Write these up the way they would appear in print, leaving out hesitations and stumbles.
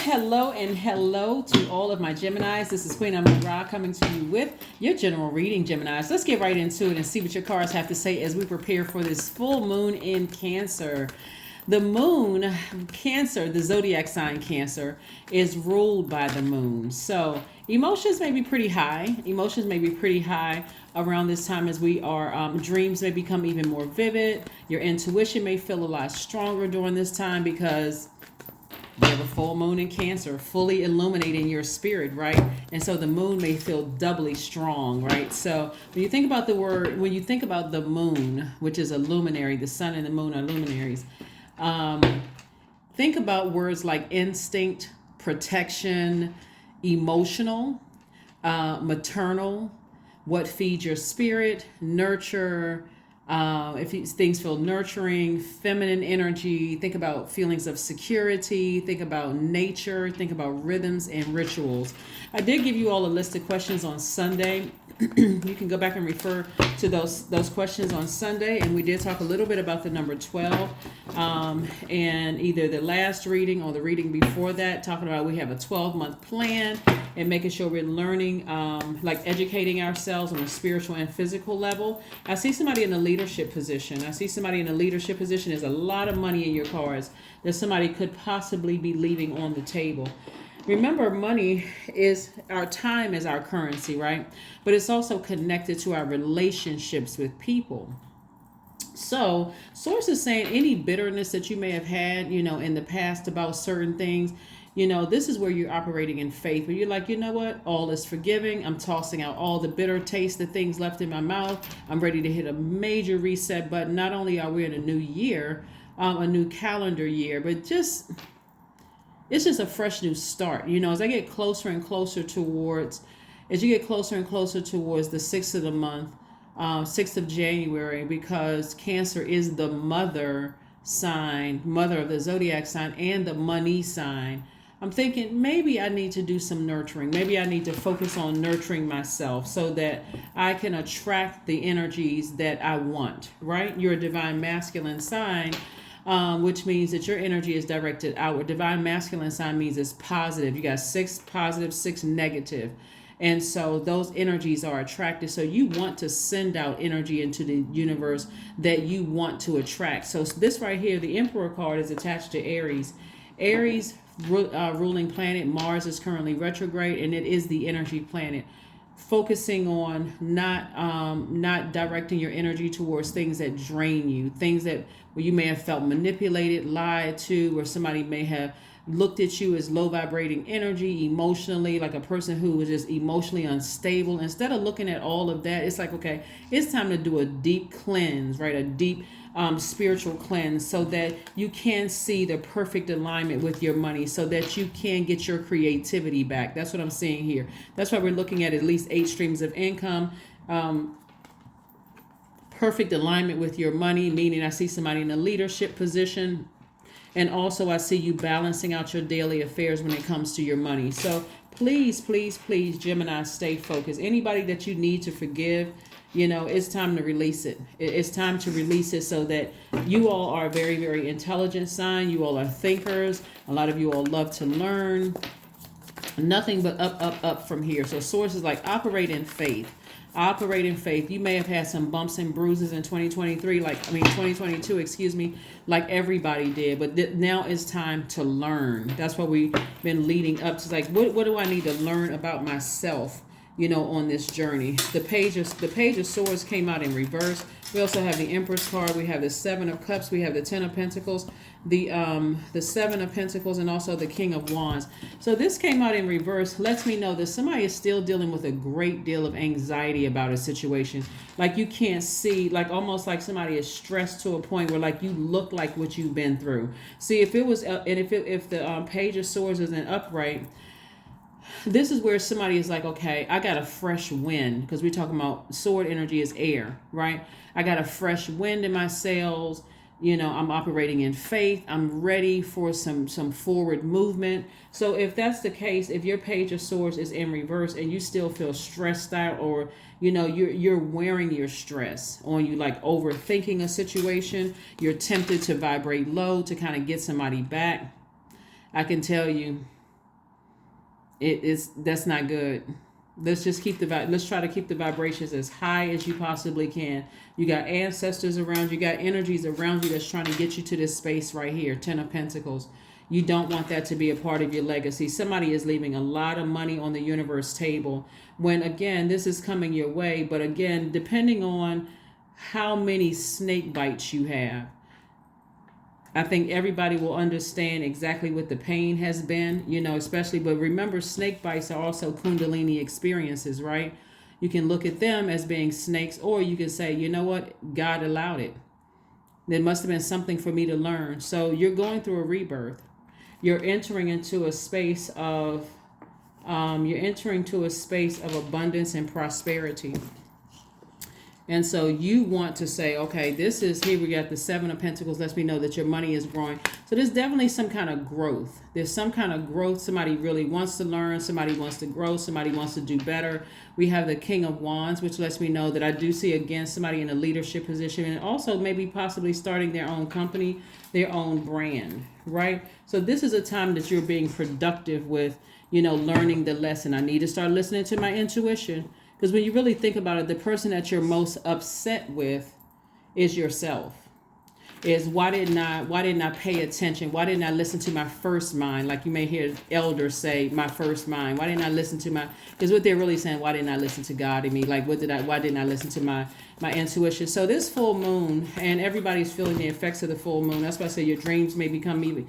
Hello and hello to all of my Geminis. This is Queen Amun Ra coming to you with your general reading, Geminis. Let's get right into it and see what your cards have to say as we prepare for this full moon in Cancer. The moon, Cancer, the zodiac sign Cancer, is ruled by the moon. So emotions may be pretty high. Emotions may be pretty high around this time as we are, dreams may become even more vivid. Your intuition may feel a lot stronger during this time because we have a full moon in Cancer, fully illuminating your spirit, right? And so the moon may feel doubly strong, right? So when you think about when you think about the moon, which is a luminary, the sun and the moon are luminaries. Think about words like instinct, protection, emotional, maternal, what feeds your spirit, nurture. Things feel nurturing, feminine energy, think about feelings of security, think about nature, think about rhythms and rituals. I did give you all a list of questions on Sunday. You can go back and refer to those questions on Sunday, and we did talk a little bit about the number 12, and either the last reading or the reading before that, talking about we have a 12-month plan and making sure we're learning, like educating ourselves on a spiritual and physical level. I see somebody in a leadership position. There's a lot of money in your cards that somebody could possibly be leaving on the table. Remember, money is our time is our currency, right? But it's also connected to our relationships with people. So, source is saying any bitterness that you may have had, in the past about certain things, this is where you're operating in faith, where you're like, you know what? All is forgiving. I'm tossing out all the bitter taste, the things left in my mouth. I'm ready to hit a major reset button. Not only are we in a new year, a new calendar year, but it's just a fresh new start. As I get closer and closer towards, the 6th of the month, 6th of January, because Cancer is the mother of the zodiac sign and the money sign. I'm thinking maybe I need to do some nurturing. Maybe I need to focus on nurturing myself so that I can attract the energies that I want, right? You're a divine masculine sign. Which means that your energy is directed outward. Divine masculine sign means it's positive. You got 6 positive, 6 negative. And so those energies are attracted. So you want to send out energy into the universe that you want to attract. So this right here, the Emperor card is attached to Aries. Aries, ruling planet, Mars is currently retrograde, and it is the energy planet. Focusing on not directing your energy towards things that drain you, things that where you may have felt manipulated, lied to, or somebody may have looked at you as low vibrating energy emotionally, like a person who was just emotionally unstable. Instead of looking at all of that, it's like, okay, it's time to do a deep cleanse, right? A deep spiritual cleanse, so that you can see the perfect alignment with your money, so that you can get your creativity back. That's what I'm seeing here. That's why we're looking at least 8 streams of income. Perfect alignment with your money, meaning I see somebody in a leadership position. And also I see you balancing out your daily affairs when it comes to your money. So please, please, please, Gemini, stay focused. Anybody that you need to forgive, it's time to release it. It's time to release it so that you all are a very, very intelligent sign. You all are thinkers. A lot of you all love to learn. Nothing but up, up, up from here. So sources like operate in faith. Operate in faith. You may have had some bumps and bruises in 2022, like everybody did. But now it's time to learn. That's what we've been leading up to. Like, what do I need to learn about myself, on this journey? The page of swords came out in reverse. We also have the Empress card. We have the 7 of Cups. We have the 10 of Pentacles, the 7 of Pentacles, and also the King of Wands. So this came out in reverse. Lets me know that somebody is still dealing with a great deal of anxiety about a situation. Like you can't see, like almost like somebody is stressed to a point where like you look like what you've been through. See, if it was, and if the Page of Swords is an upright, this is where somebody is like, okay, I got a fresh wind, because we're talking about sword energy is air, right? I got a fresh wind in my sails. I'm operating in faith. I'm ready for some forward movement. So if that's the case, if your Page of Swords is in reverse and you still feel stressed out, or you're wearing your stress on you, like overthinking a situation, you're tempted to vibrate low to kind of get somebody back, I can tell you That's not good. Let's just let's try to keep the vibrations as high as you possibly can. You got ancestors around you, got energies around you that's trying to get you to this space right here, 10 of Pentacles. You don't want that to be a part of your legacy. Somebody is leaving a lot of money on the universe table when, again, this is coming your way. But again, depending on how many snake bites you have, I think everybody will understand exactly what the pain has been, especially. But remember, snake bites are also Kundalini experiences, right? You can look at them as being snakes, or you can say, you know what? God allowed it. There must have been something for me to learn. So you're going through a rebirth. You're entering into a space of abundance and prosperity. And so you want to say, okay, here we got the 7 of Pentacles, lets me know that your money is growing. So there's definitely some kind of growth. There's some kind of growth. Somebody really wants to learn. Somebody wants to grow. Somebody wants to do better. We have the King of Wands, which lets me know that I do see, again, somebody in a leadership position, and also maybe possibly starting their own company, their own brand, right? So this is a time that you're being productive with, learning the lesson. I need to start listening to my intuition. Because when you really think about it, the person that you're most upset with is yourself. Is why didn't I pay attention? Why didn't I listen to my first mind? Like you may hear elders say, my first mind. Why didn't I listen to because what they're really saying, why didn't I listen to God in me? Like why didn't I listen to my intuition? So this full moon, and everybody's feeling the effects of the full moon. That's why I say your dreams may become even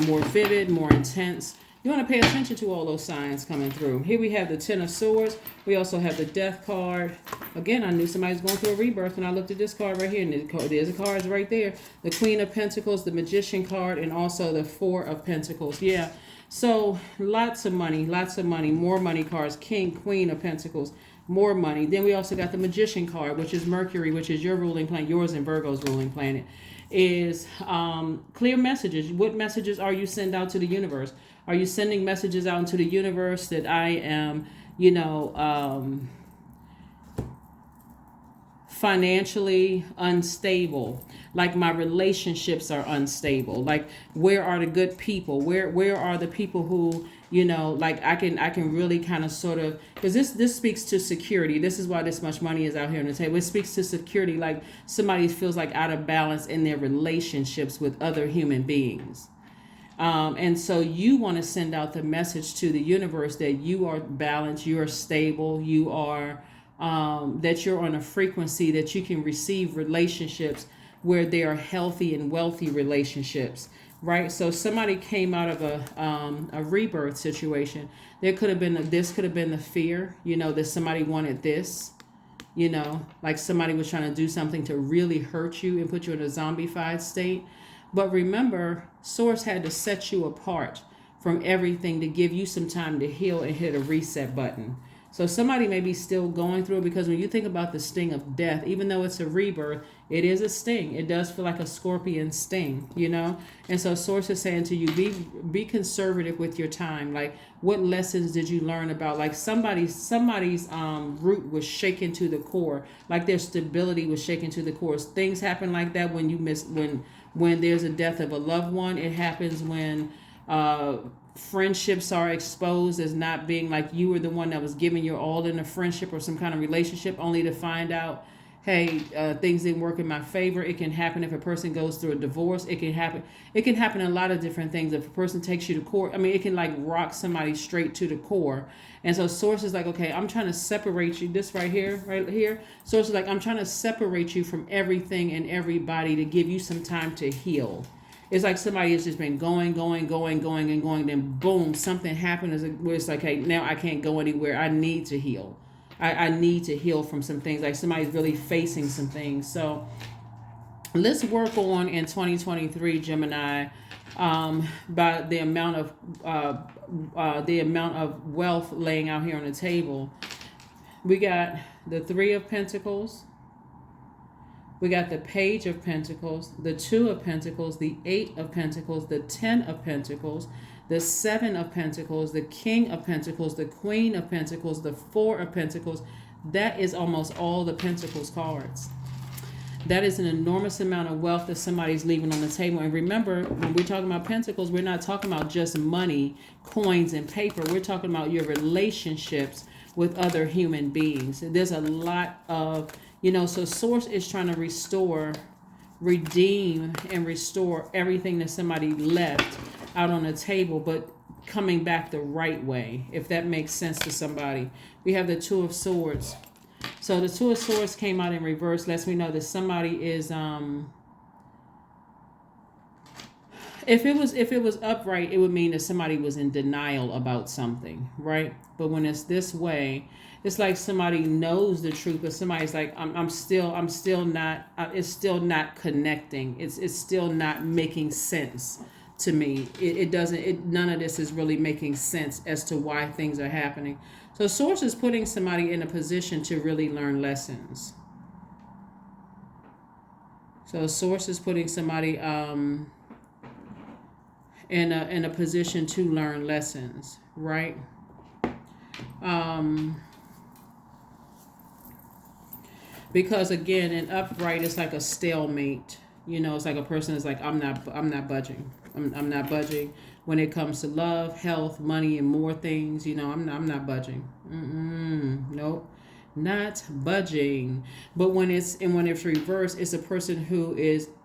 more vivid, more intense. You want to pay attention to all those signs coming through. Here we have the 10 of Swords. We also have the Death card. Again, I knew somebody was going through a rebirth, and I looked at this card right here, and there's the cards right there. The Queen of Pentacles, the Magician card, and also the 4 of Pentacles. Yeah, so lots of money, more money cards. King, Queen of Pentacles, more money. Then we also got the Magician card, which is Mercury, which is your ruling planet, yours and Virgo's ruling planet. Is clear messages. What messages are you sending out to the universe? Are you sending messages out into the universe that I am, financially unstable? Like my relationships are unstable. Like where are the good people? Where are the people who, like I can really kind of sort of, because this speaks to security. This is why this much money is out here on the table. It speaks to security. Like somebody feels like out of balance in their relationships with other human beings. And so you want to send out the message to the universe that you are balanced, you are stable, you are, that you're on a frequency that you can receive relationships where they are healthy and wealthy relationships, right? So somebody came out of a rebirth situation. This could have been the fear, that somebody wanted this, like somebody was trying to do something to really hurt you and put you in a zombified state. But remember, Source had to set you apart from everything to give you some time to heal and hit a reset button. So somebody may be still going through it, because when you think about the sting of death, even though it's a rebirth, it is a sting. It does feel like a scorpion sting, And so Source is saying to you, be conservative with your time. Like, what lessons did you learn about? Like somebody's root was shaken to the core. Like their stability was shaken to the core. Things happen like that when there's a death of a loved one. It happens when friendships are exposed as not being like you were the one that was giving your all in a friendship or some kind of relationship, only to find out, hey, things didn't work in my favor. It can happen if a person goes through a divorce. It can happen in a lot of different things. If a person takes you to court, it can like rock somebody straight to the core. And so Source is like, okay, I'm trying to separate you. This right here. Source is like, I'm trying to separate you from everything and everybody to give you some time to heal. It's like somebody has just been going. Then boom, something happened where it's like, hey, now I can't go anywhere. I need to heal. I need to heal from some things. Like somebody's really facing some things. So let's work on in 2023, Gemini, by the amount of wealth laying out here on the table. We got the 3 of Pentacles. We got the Page of Pentacles, the 2 of Pentacles, the 8 of Pentacles, the 10 of Pentacles, the 7 of Pentacles, the King of Pentacles, the Queen of Pentacles, the 4 of Pentacles. That is almost all the Pentacles cards. That is an enormous amount of wealth that somebody's leaving on the table. And remember, when we're talking about pentacles, we're not talking about just money, coins, and paper. We're talking about your relationships with other human beings. There's a lot of, so Source is trying to redeem and restore everything that somebody left out on the table, but coming back the right way, if that makes sense to somebody. We have the Two of Swords. So the Two of Swords came out in reverse, lets me know that somebody is if it was upright, it would mean that somebody was in denial about something, right? But when it's this way, it's like somebody knows the truth, but somebody's like, I'm still not, it's still not connecting. It's still not making sense to me. None of this is really making sense as to why things are happening. So Source is putting somebody in a position to really learn lessons. So Source is putting somebody in a position to learn lessons, right? Because again, in upright, it's like a stalemate. It's like a person is like, I'm not budging. I'm not budging when it comes to love, health, money, and more things. I'm not budging. Nope, not budging. But when it's reversed, it's a person who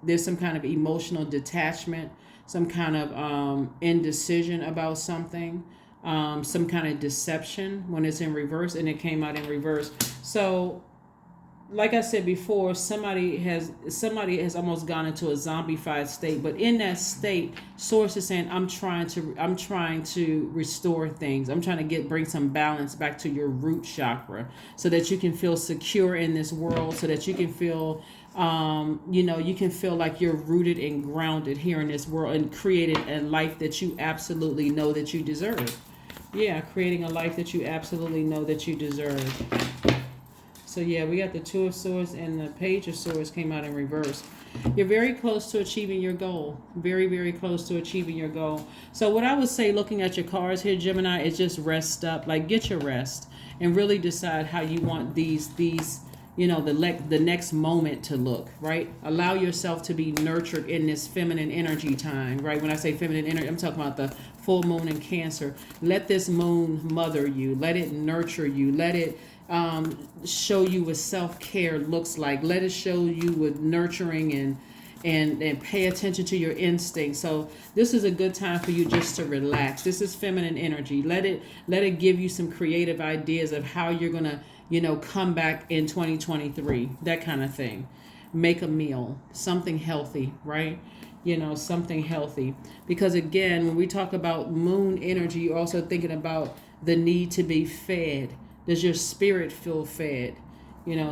there's some kind of emotional detachment, some kind of indecision about something, some kind of deception when it's in reverse, and it came out in reverse. So like I said before, somebody has almost gone into a zombified state, but in that state, Source is saying, I'm trying to restore things. I'm trying to bring some balance back to your root chakra so that you can feel secure in this world, so that you can feel you can feel like you're rooted and grounded here in this world and created a life that you absolutely know that you deserve. Yeah, creating a life that you absolutely know that you deserve. So yeah, we got the Two of Swords and the Page of Swords came out in reverse. You're very close to achieving your goal. Very, very close to achieving your goal. So what I would say, looking at your cards here, Gemini, is just rest up. Like, get your rest and really decide how you want these the next moment to look, right? Allow yourself to be nurtured in this feminine energy time, right? When I say feminine energy, I'm talking about the full moon in Cancer. Let this moon mother you. Let it nurture you. Let it show you what self-care looks like. Let it show you what nurturing and pay attention to your instincts. So this is a good time for you just to relax. This is feminine energy. Let it give you some creative ideas of how you're gonna come back in 2023, that kind of thing. Make a meal, something healthy, right? Something healthy. Because again, when we talk about moon energy, you're also thinking about the need to be fed. Does your spirit feel fed?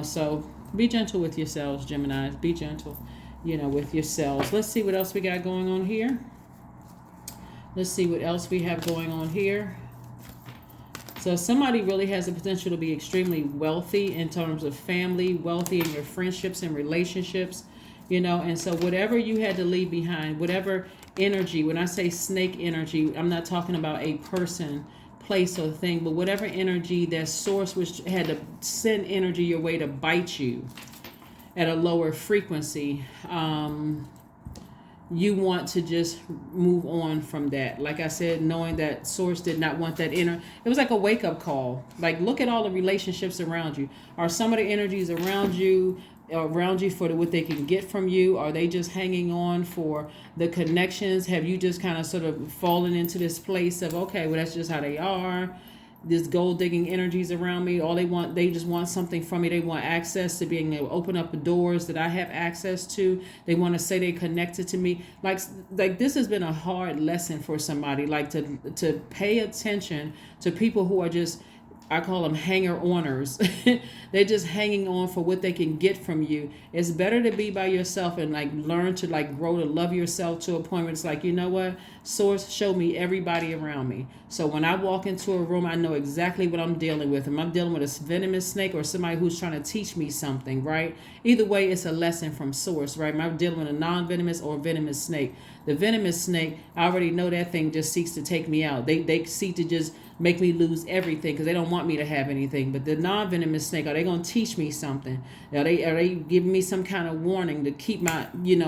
So be gentle with yourselves, Geminis. Be gentle, with yourselves. Let's see what else we got going on here. Let's see what else we have going on here. So somebody really has the potential to be extremely wealthy in terms of family, wealthy in your friendships and relationships, and so whatever you had to leave behind, whatever energy, when I say snake energy, I'm not talking about a person, place, or thing, but whatever energy that Source which had to send energy your way to bite you at a lower frequency, you want to just move on from that. Like I said, knowing that Source did not want that it was like a wake-up call. Like, look at all the relationships around you. Are some of the energies around you for what they can get from you? Are they just hanging on for the connections? Have you just kind of sort of fallen into this place of, okay, well, that's just how they are? This gold digging energies around me, they just want something from me. They want access to being able to open up the doors that I have access to. They want to say they connected to me. Like this has been a hard lesson for somebody, like to pay attention to people who are just, I call them hanger-oners. They're just hanging on for what they can get from you. It's better to be by yourself and learn to grow to love yourself to a point where it's like, you know what? Source, show me everybody around me. So when I walk into a room, I know exactly what I'm dealing with. Am I dealing with a venomous snake or somebody who's trying to teach me something, right? Either way, it's a lesson from Source, right? Am I dealing with a non-venomous or venomous snake? The venomous snake, I already know that thing just seeks to take me out. They seek to just make me lose everything because they don't want me to have anything. But the non-venomous snake, are they going to teach me something? Are they giving me some kind of warning to keep my,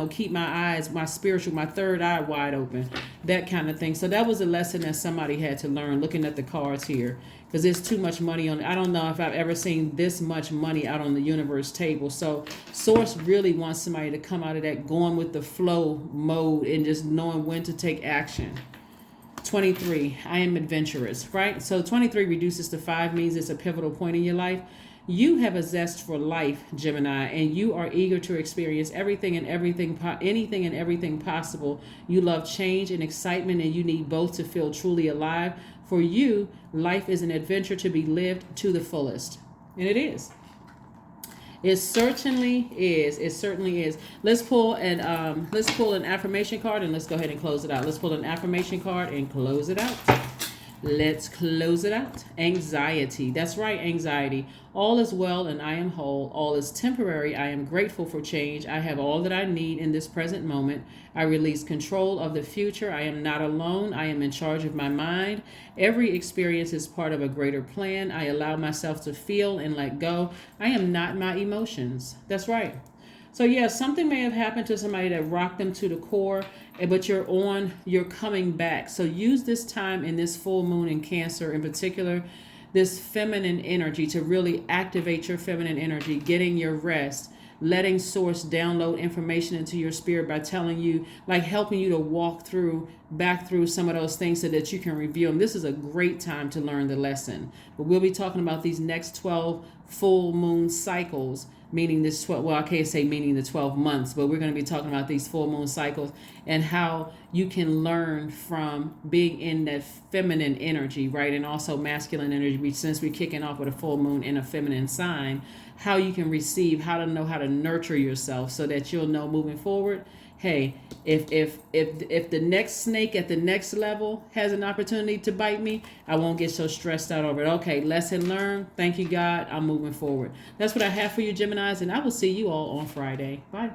keep my eyes, my spiritual, my third eye wide open, that kind of thing. So that was a lesson that somebody had to learn looking at the cards here, because there's too much money on it. I don't know if I've ever seen this much money out on the universe table. So Source really wants somebody to come out of that going with the flow mode and just knowing when to take action. 23, I am adventurous, right? So 23 reduces to 5, means it's a pivotal point in your life. You have a zest for life, Gemini, and you are eager to experience anything and everything possible. You love change and excitement, and you need both to feel truly alive. For you, life is an adventure to be lived to the fullest. And it is. It certainly is. It certainly is. Let's pull an affirmation card, and let's go ahead and close it out. Let's pull an affirmation card and close it out. Let's close it out. Anxiety. That's right, anxiety. All is well and I am whole. All is temporary. I am grateful for change. I have all that I need in this present moment. I release control of the future. I am not alone. I am in charge of my mind. Every experience is part of a greater plan. I allow myself to feel and let go. I am not my emotions. That's right. So yeah, something may have happened to somebody that rocked them to the core, but you're coming back. So use this time in this full moon in Cancer in particular, this feminine energy, to really activate your feminine energy, getting your rest, letting Source download information into your spirit by telling you, like helping you to walk back through some of those things so that you can review them. This is a great time to learn the lesson. But we'll be talking about these next 12 full moon cycles, meaning this 12, well, I can't say meaning the 12 months, but we're going to be talking about these full moon cycles and how you can learn from being in that feminine energy, right? And also masculine energy, since we're kicking off with a full moon in a feminine sign, how you can receive, how to know how to nurture yourself so that you'll know moving forward, hey, if the next snake at the next level has an opportunity to bite me, I won't get so stressed out over it. Okay, lesson learned. Thank you, God. I'm moving forward. That's what I have for you, Geminis, and I will see you all on Friday. Bye.